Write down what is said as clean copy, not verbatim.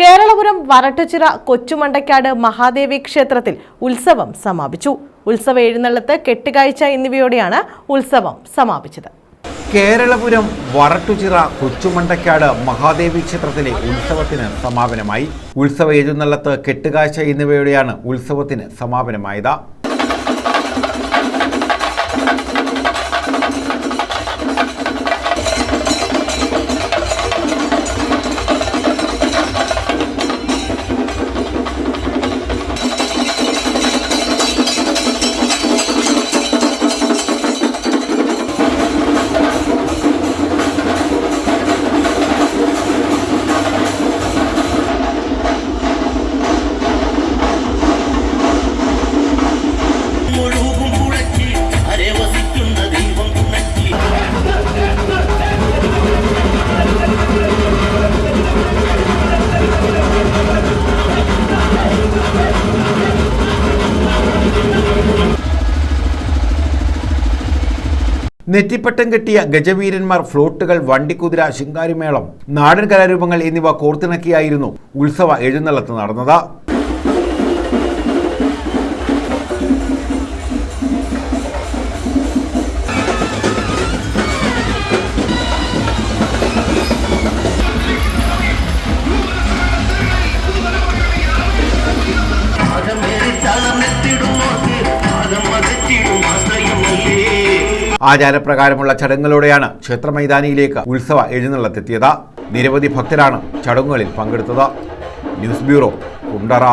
കേരളപുരം വരട്ടുചിറ കൊച്ചുമണ്ടക്കാട് മഹാദേവി ക്ഷേത്രത്തിൽ ഉത്സവം സമാപിച്ചു. ഉത്സവ എഴുന്നള്ളത്ത്, കെട്ടുകാഴ്ച എന്നിവയോടെയാണ് ഉത്സവം സമാപിച്ചത്. കേരളപുരം വരട്ടുചിറ കൊച്ചുമണ്ടക്കാട് മഹാദേവി ക്ഷേത്രത്തിലെ ഉത്സവത്തിന് സമാപനമായി. ഉത്സവ എഴുന്നള്ളത്ത്, കെട്ടുകാഴ്ച എന്നിവയോടെയാണ് ഉത്സവത്തിന് സമാപനമായത്. നെറ്റിപ്പട്ടം കെട്ടിയ ഗജവീരന്മാർ, ഫ്ലോട്ടുകൾ, വണ്ടിക്കുതിര, ശിങ്കാരിമേളം, നാടൻ കലാരൂപങ്ങൾ എന്നിവ കോർത്തിണക്കിയായിരുന്നു ഉത്സവ എഴുന്നള്ളത്ത് നടന്നത്. ആചാരപ്രകാരമുള്ള ചടങ്ങുകളോടെയാണ് ക്ഷേത്ര മൈതാനിയിലേക്ക് ഉത്സവ എഴുന്നള്ളത്തെത്തിയത്. നിരവധി ഭക്തരാണ് ചടങ്ങുകളിൽ പങ്കെടുത്തത്. News bureau, Kundara.